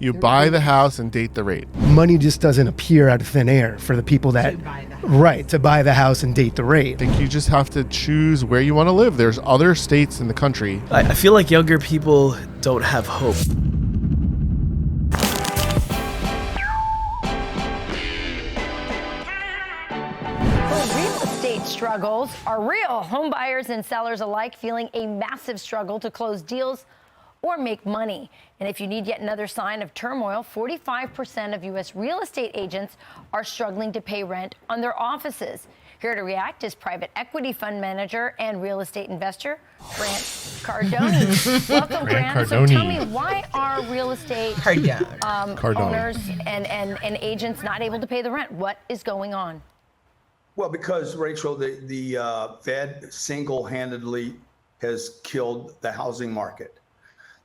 You buy the house and date the rate. Money just doesn't appear out of thin air for the people that, to buy the house and date the rate. I think you just have to choose where you want to live. There's other states in the country. I feel like younger people don't have hope. Real estate struggles are real. Home buyers and sellers alike feeling a massive struggle to close deals or make money. And if you need yet another sign of turmoil, 45% of U.S. real estate agents are struggling to pay rent on their offices. Here to react is private equity fund manager and real estate investor, Grant Cardone. Welcome, Grant. So tell me, why are real estate owners and agents not able to pay the rent? What is going on? Well, because, Rachel, the Fed single-handedly has killed the housing market.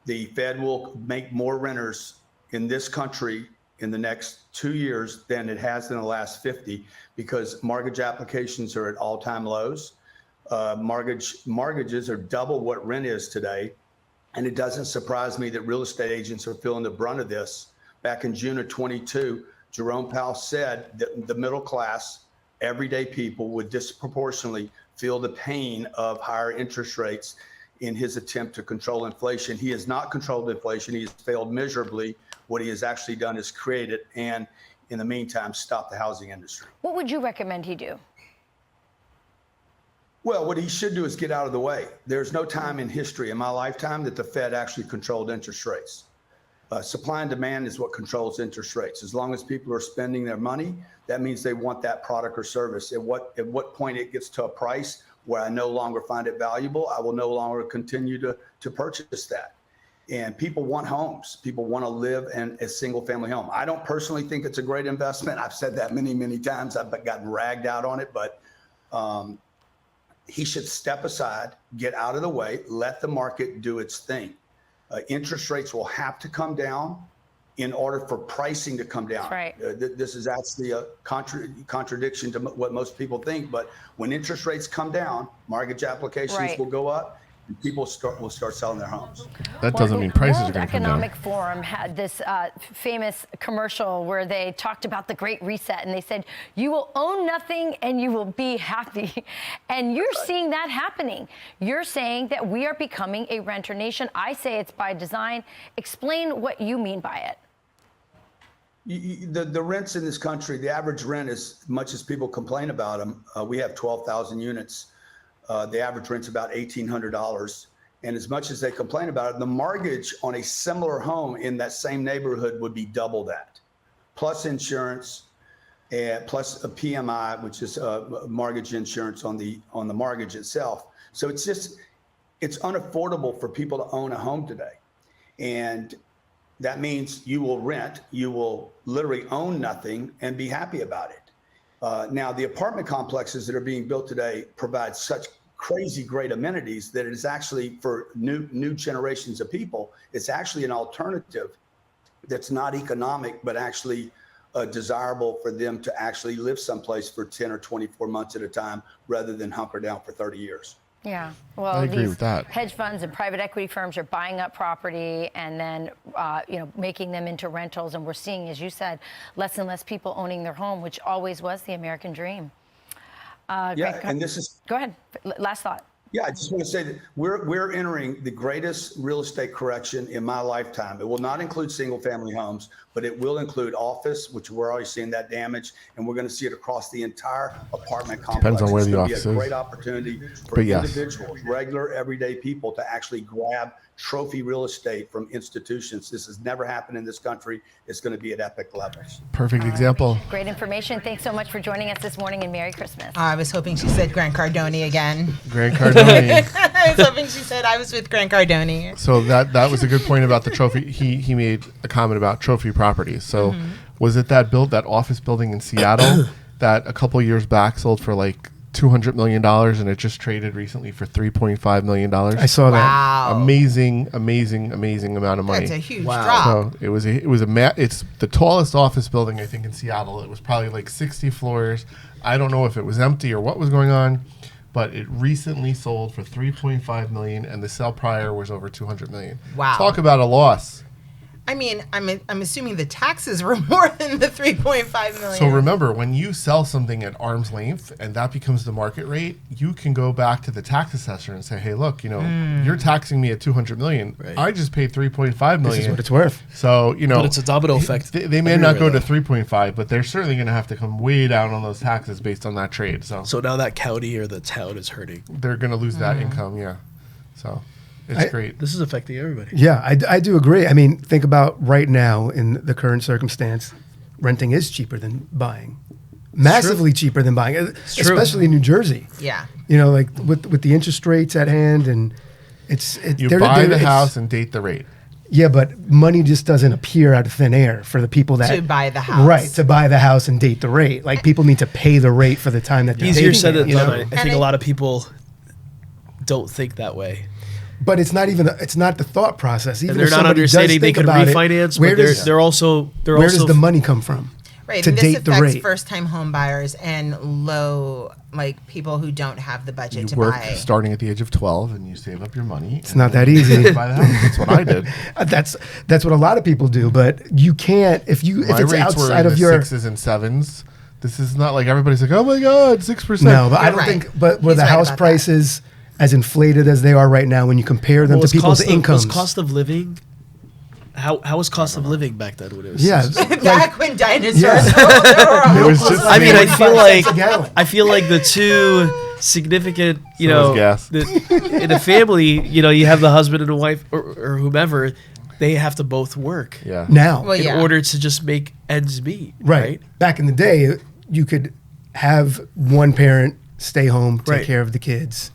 The Fed will make more renters in this country in the next 2 years than it has in the last 50, because mortgage applications are at all-time lows. Mortgages are double what rent is today. And it doesn't surprise me that real estate agents are feeling the brunt of this. Back in June of 22, Jerome Powell said that the middle class, everyday people, would disproportionately feel the pain of higher interest rates in his attempt to control inflation. He has not controlled inflation. He has failed miserably. What he has actually done is create it and, in the meantime, stop the housing industry. What would you recommend he do? Well, what he should do is get out of the way. There's no time in history in my lifetime that the Fed actually controlled interest rates. Supply and demand is what controls interest rates. As long as people are spending their money, that means they want that product or service. At what point it gets to a price where I no longer find it valuable, I will no longer continue to purchase that. And people want homes. People want to live in a single family home. I don't personally think it's a great investment. I've said that many, many times. I've gotten ragged out on it, but he should step aside, get out of the way, let the market do its thing. Interest rates will have to come down in order for pricing to come down. Right. This is actually a contradiction to what most people think, but when interest rates come down, mortgage applications will go up, and people will start selling their homes. That doesn't mean prices are going to come down. World Economic Forum had this famous commercial where they talked about the Great Reset, and they said, you will own nothing and you will be happy. And you're seeing that happening. You're saying that we are becoming a renter nation. I say it's by design. Explain what you mean by it. The rents in this country, the average rent, as much as people complain about them, we have 12,000 units. The average rent's about $1,800. And as much as they complain about it, the mortgage on a similar home in that same neighborhood would be double that, plus insurance, and plus a PMI, which is mortgage insurance on the mortgage itself. So it's unaffordable for people to own a home today. And that means you will rent, you will literally own nothing and be happy about it. Now, the apartment complexes that are being built today provide such crazy great amenities that it is actually, for new generations of people, it's actually an alternative that's not economic, but actually desirable for them to actually live someplace for 10 or 24 months at a time rather than hunker down for 30 years. Yeah, well, I agree with that. Hedge funds and private equity firms are buying up property and then, making them into rentals. And we're seeing, as you said, less and less people owning their home, which always was the American dream. And this is. Go ahead. Last thought. Yeah, I just want to say that we're entering the greatest real estate correction in my lifetime. It will not include single family homes, but it will include office, which we're already seeing that damage, and we're going to see it across the entire apartment complex. Depends on where the office is. It's going to be a great opportunity for individuals, regular everyday people, to actually grab trophy real estate from institutions. This has never happened in this country. It's going to be at epic levels. Perfect example. Great information. Thanks so much for joining us this morning, and Merry Christmas. I was hoping she said Grant Cardone again. Grant Cardone. I was hoping she said I was with Grant Cardone. So that was a good point about the trophy. He made a comment about trophy properties. So was it that office building in Seattle that a couple years back sold for like $200 million, and it just traded recently for $3.5 million. I saw that. Wow. Amazing amount of money. That's a huge drop. So it's the tallest office building, I think, in Seattle. It was probably like 60 floors. I don't know if it was empty or what was going on, but it recently sold for $3.5 million, and the sale prior was over $200 million. Wow. Talk about a loss. I mean, I'm assuming the taxes were more than the 3.5 million. So remember, when you sell something at arm's length and that becomes the market rate, you can go back to the tax assessor and say, hey, look, you're taxing me at 200 million. Right. I just paid 3.5 million. This is what it's worth. So, But it's a domino effect. They may not go everywhere, to 3.5, but they're certainly going to have to come way down on those taxes based on that trade. So now that county or the town is hurting. they're going to lose that income, yeah. So it's great. This is affecting everybody. Yeah, I do agree. I mean, think about right now in the current circumstance, renting is cheaper than buying, massively cheaper than buying, especially in New Jersey. Yeah. Like with the interest rates at hand, and You buy the house and date the rate. Yeah, but money just doesn't appear out of thin air for the people that To buy the house. Right, to buy the house and date the rate. Like people need to pay the rate for the time that they're Easier dating said it, than you know? done. I think a lot of people don't think that way. But it's not the thought process. Even And they're if not somebody does understanding they think could about it, refinance, where but does they're also where does the money come from? Right. To And this date the affects rate. first-time home buyers and low, people who don't have the budget You to work buy. starting at the age of 12 and you save up your money. It's not that easy. Buy the house. That's what I did. That's what a lot of people do, but you can't if My it's rates were outside in of the your 6s and 7s. This is not like everybody's like, oh my God, 6%. No, but I You're don't right. think were He's the right house about that. prices as inflated as they are right now when you compare them to people's incomes. Was cost of living? How was cost of living back then when it was? Yeah, Back when dinosaurs Yeah. were It was just I mean, I feel like $0.05 a gallon. the two significant, So is gas. in a family, you have the husband and a wife or whomever, they have to both work Yeah. now. Well, in yeah. order to just make ends meet. Right. Back in the day, you could have one parent stay home, take Right. care of the kids.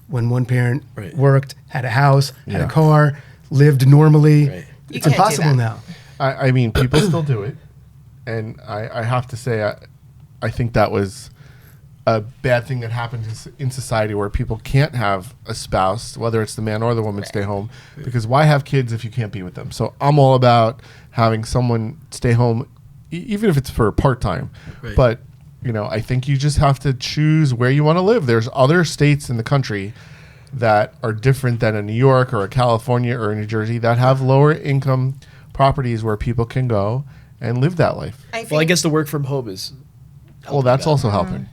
When one parent Right. worked, had a house, had Yeah. a car, lived normally. Right. You It's can't do impossible that. now. I mean, people still do it. And I have to say, I think that was a bad thing that happened in society where people can't have a spouse, whether it's the man or the woman, stay home. Because why have kids if you can't be with them? So I'm all about having someone stay home, even if it's for part-time. Right. But, I think you just have to choose where you want to live. There's other states in the country that are different than a New York or a California or a New Jersey that have lower income properties where people can go and live that life. Well, I guess the work from home is. Well, that's also helping.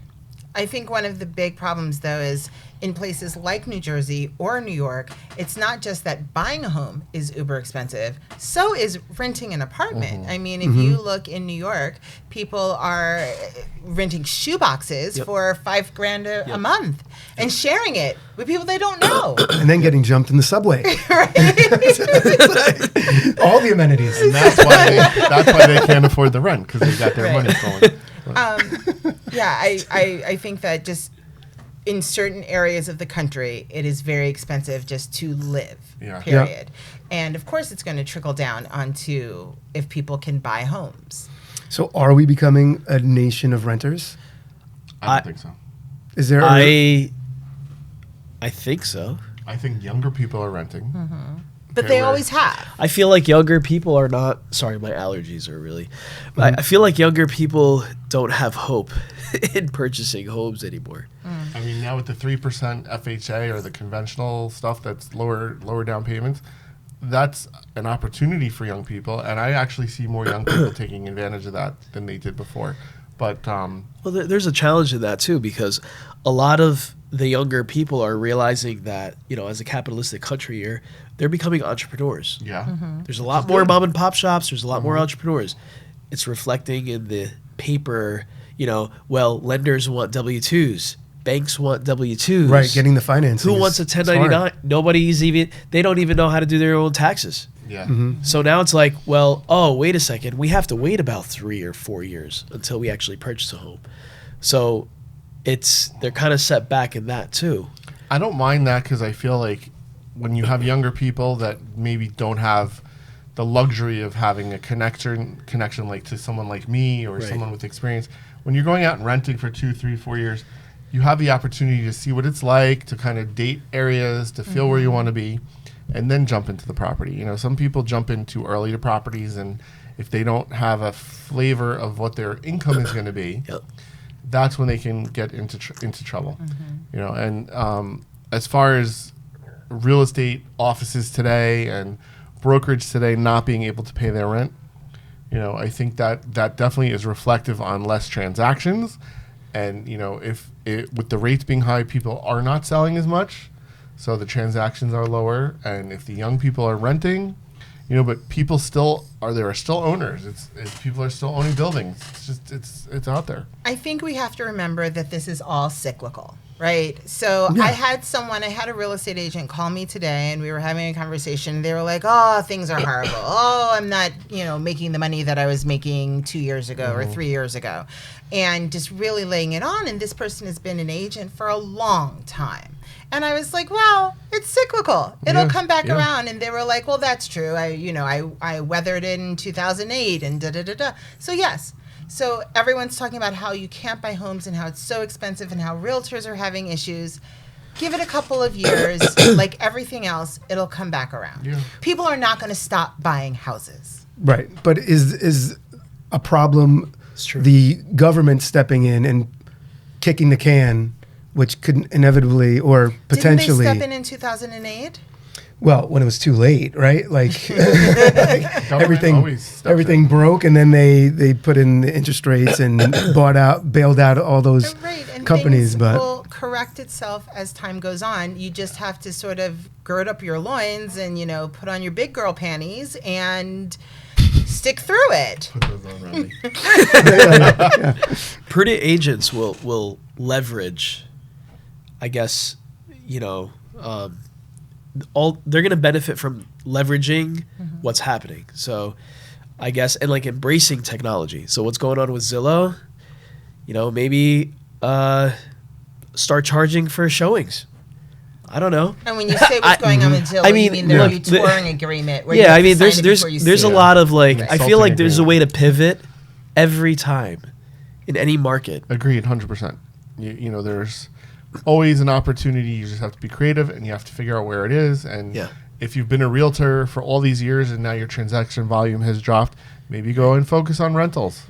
I think one of the big problems, though, is in places like New Jersey or New York, it's not just that buying a home is uber expensive, so is renting an apartment. I mean, if you look in New York, people are renting shoe boxes for $5,000 a month and sharing it with people they don't know. And then getting jumped in the subway. All the amenities. And that's why they can't afford the rent, because they got their money stolen. Yeah, I think that just in certain areas of the country, it is very expensive just to live, period. And of course, it's going to trickle down onto if people can buy homes. So are we becoming a nation of renters? I don't think so. Is there I think so. I think younger people are renting. But Okay, they where- always have. I feel like younger people are not. Sorry, my allergies are really. I feel like younger people don't have hope in purchasing homes anymore. I mean, now with the 3% FHA or the conventional stuff that's lower down payments, that's an opportunity for young people. And I actually see more young people taking advantage of that than they did before. But Well, there's a challenge in that too, because a lot of the younger people are realizing that, as a capitalistic country here, they're becoming entrepreneurs. yeah, There's a lot more mom and pop shops. There's a lot more entrepreneurs. It's reflecting in the paper, lenders want W-2s. Banks want W-2s. right getting the financing? Who wants a 1099? They don't even know how to do their own taxes. yeah. So now it's like, wait a second. We have to wait about 3 or 4 years until we actually purchase a home. So they're kind of set back in that too. I don't mind that, because I feel like when you have younger people that maybe don't have the luxury of having a connection like to someone like me or Right. someone with experience, when you're going out and renting for 2, 3, 4 years, you have the opportunity to see what it's like, to kind of date areas, to feel where you want to be, and then jump into the property. Some people jump in too early to properties, and if they don't have a flavor of what their income is going to be, Yep. that's when they can get into trouble. And as far as real estate offices today and brokerage today not being able to pay their rent, I think that definitely is reflective on less transactions. And, with the rates being high, people are not selling as much. So the transactions are lower. And if the young people are renting, but people there are still owners. People are still owning buildings. It's just, it's out there. I think we have to remember that this is all cyclical, right? So I had a real estate agent call me today, and we were having a conversation. They were like, oh, things are horrible. Oh, I'm not, making the money that I was making 2 years ago or 3 years ago. And just really laying it on. And this person has been an agent for a long time. And I was like, well, it's cyclical. It'll come back around. And they were like, well, that's true. I weathered it in 2008 and da-da-da-da. So, yes. So everyone's talking about how you can't buy homes and how it's so expensive and how realtors are having issues. Give it a couple of years. Like everything else, it'll come back around. Yeah. People are not going to stop buying houses. Right. But is a problem the government stepping in and kicking the can, which could inevitably or potentially... Didn't they step in 2008? Well, when it was too late, right? Like everything broke, and then they put in the interest rates and bailed out all those companies. But will correct itself as time goes on. You just have to sort of gird up your loins and put on your big girl panties and stick through it. Put those on, Riley. Prudent agents will leverage, I guess, they're going to benefit from leveraging what's happening. So I guess, and like embracing technology. So what's going on with Zillow, maybe start charging for showings. I don't know. And when you say what's going on with Zillow, you mean their new touring agreement? Where there's a lot of I feel like there's a way to pivot every time in any market. Agreed, 100%. There's always an opportunity. You just have to be creative, and you have to figure out where it is. And if you've been a realtor for all these years and now your transaction volume has dropped, maybe go and focus on rentals.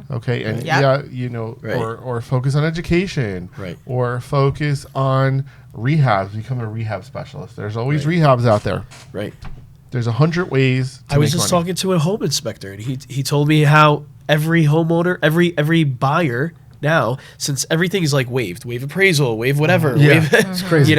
Okay. And or focus on education, or focus on rehabs, become a rehab specialist. There's always rehabs out there. Right. There's 100 ways to I was just talking to a home inspector, and he told me how every homeowner, every buyer now, since everything is like wave appraisal, wave whatever, it's crazy.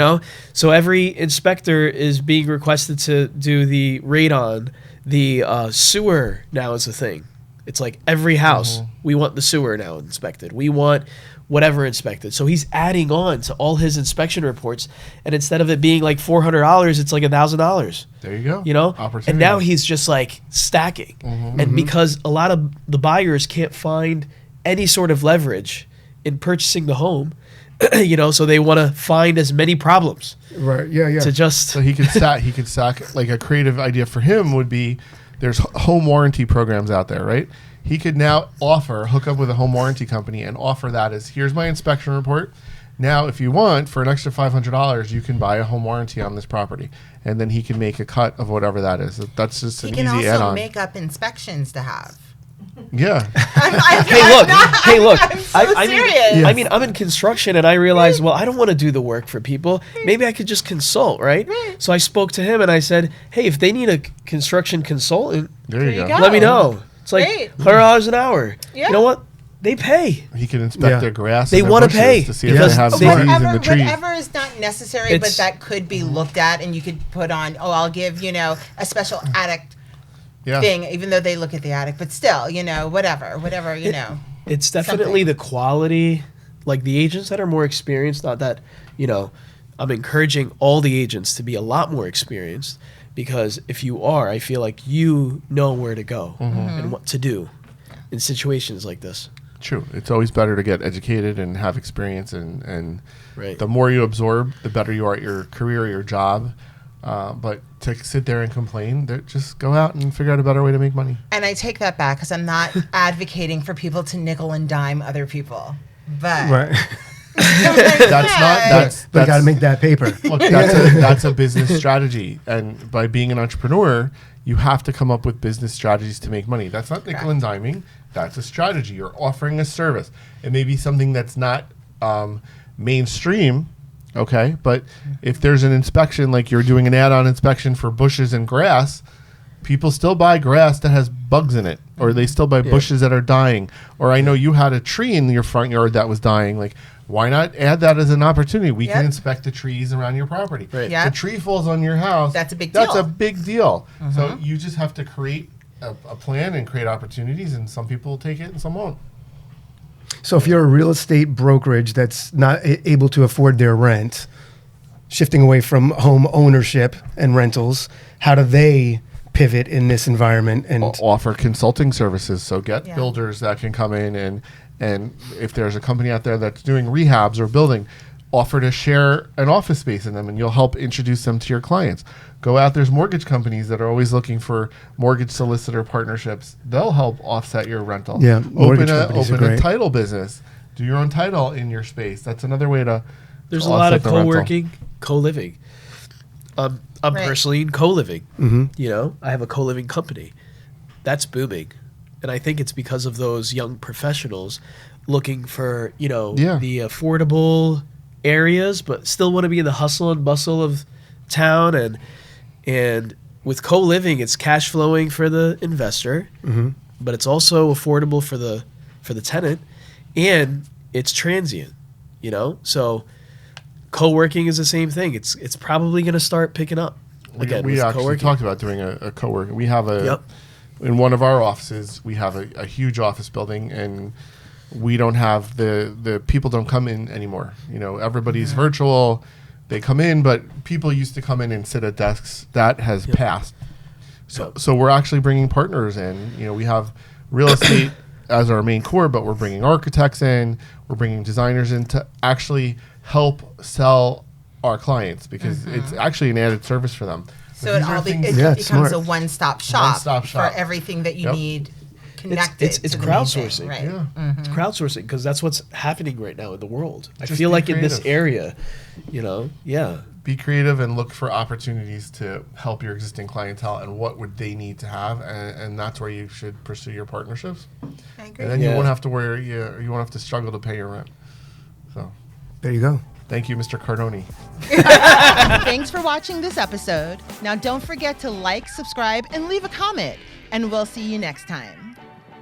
So every inspector is being requested to do the radon. The sewer now is a thing. It's like every house, we want the sewer now inspected. We want whatever inspected. So he's adding on to all his inspection reports, and instead of it being like $400, it's like $1,000. There you go. Opportunity. And now he's just like stacking. And because a lot of the buyers can't find any sort of leverage in purchasing the home, so they want to find as many problems. Right. Yeah. To just so he could stack like a creative idea for him would be there's home warranty programs out there, right? He could now hook up with a home warranty company and offer that as here's my inspection report. Now, if you want, for an extra $500, you can buy a home warranty on this property, and then he can make a cut of whatever that is. That's just an easy add-on. He can also make up inspections to have. Yeah. Hey, look. I'm so serious. I mean, I'm in construction, and I realized, well, I don't want to do the work for people. Maybe I could just consult, right? So I spoke to him, and I said, hey, if they need a construction consultant, there you go. Let me know. It's like $100 an hour. Yeah. You know what? They pay. He can inspect their grass. They want to pay to see if they have disease in the trees. Whatever is not necessary, but that could be looked at, and you could put on. Oh, I'll give a special attic thing, even though they look at the attic, but still, whatever. It's definitely the quality, like the agents that are more experienced. Not that I'm encouraging all the agents to be a lot more experienced, because if you are, I feel like you know where to go and what to do in situations like this. True. It's always better to get educated and have experience, and the more you absorb, the better you are at your career, your job. But to sit there and complain, just go out and figure out a better way to make money. And I take that back, because I'm not advocating for people to nickel and dime other people. But they got to make that paper. Look, that's a business strategy, and by being an entrepreneur, you have to come up with business strategies to make money. That's not nickel and diming. That's a strategy. You're offering a service. It may be something that's not mainstream, okay? But if there's an inspection, like you're doing an add-on inspection for bushes and grass, People still buy grass that has bugs in it, or they still buy bushes that are dying. Or I know you had a tree in your front yard that was dying. Like, why not add that as an opportunity? We can inspect the trees around your property. Right. Yep. The tree falls on your house. That's a big deal. That's a big deal. So you just have to create a plan and create opportunities, and some people will take it and some won't. So if you're a real estate brokerage that's not able to afford their rent, shifting away from home ownership and rentals, how do they pivot in this environment and Offer consulting services? So get Yeah. builders that can come in, and if there's a company out there that's doing rehabs or building, offer to share an office space in them, and you'll help introduce them to your clients. Go out, there's mortgage companies that are always looking for mortgage solicitor partnerships. They'll help offset your rental. Yeah, mortgage companies are open a great. title business. Do your own title in your space. That's another way to There's to a lot of offset the rental. co-working, co-living. I'm Right. personally in co-living. Mm-hmm. You know, I have a co-living company. That's booming. And I think it's because of those young professionals looking for, you know, Yeah. the affordable areas, but still want to be in the hustle and bustle of town. And with co-living, it's cash flowing for the investor, but it's also affordable for the tenant, and it's transient, you know? So co-working is the same thing. It's probably going to start picking up again. We with actually co-working. talked about doing a co-working. We have a Yep. in one of our offices. We have a huge office building, and we don't have the people don't come in anymore. You know, everybody's virtual. They come in, but people used to come in and sit at desks. That has passed. So we're actually bringing partners in. You know, we have real estate as our main core, but we're bringing architects in. We're bringing designers in to actually help sell our clients, because it's actually an added service for them. So But it these are all things- it Yeah, becomes smart. a one-stop shop, One-stop shop. for everything that you Yep. need connected. It's to the main thing, crowdsourcing. right? Yeah. It's crowdsourcing, because that's what's happening right now in the world. I Just feel be like in this creative. area, you know, Be creative and look for opportunities to help your existing clientele, and what would they need to have, and that's where you should pursue your partnerships. I agree. And then you Yeah. won't have to worry. You won't have to struggle to pay your rent. So, there you go. thank you, Mr. Cardone. Thanks for watching this episode. Now don't forget to like, subscribe, and leave a comment. And we'll see you next time.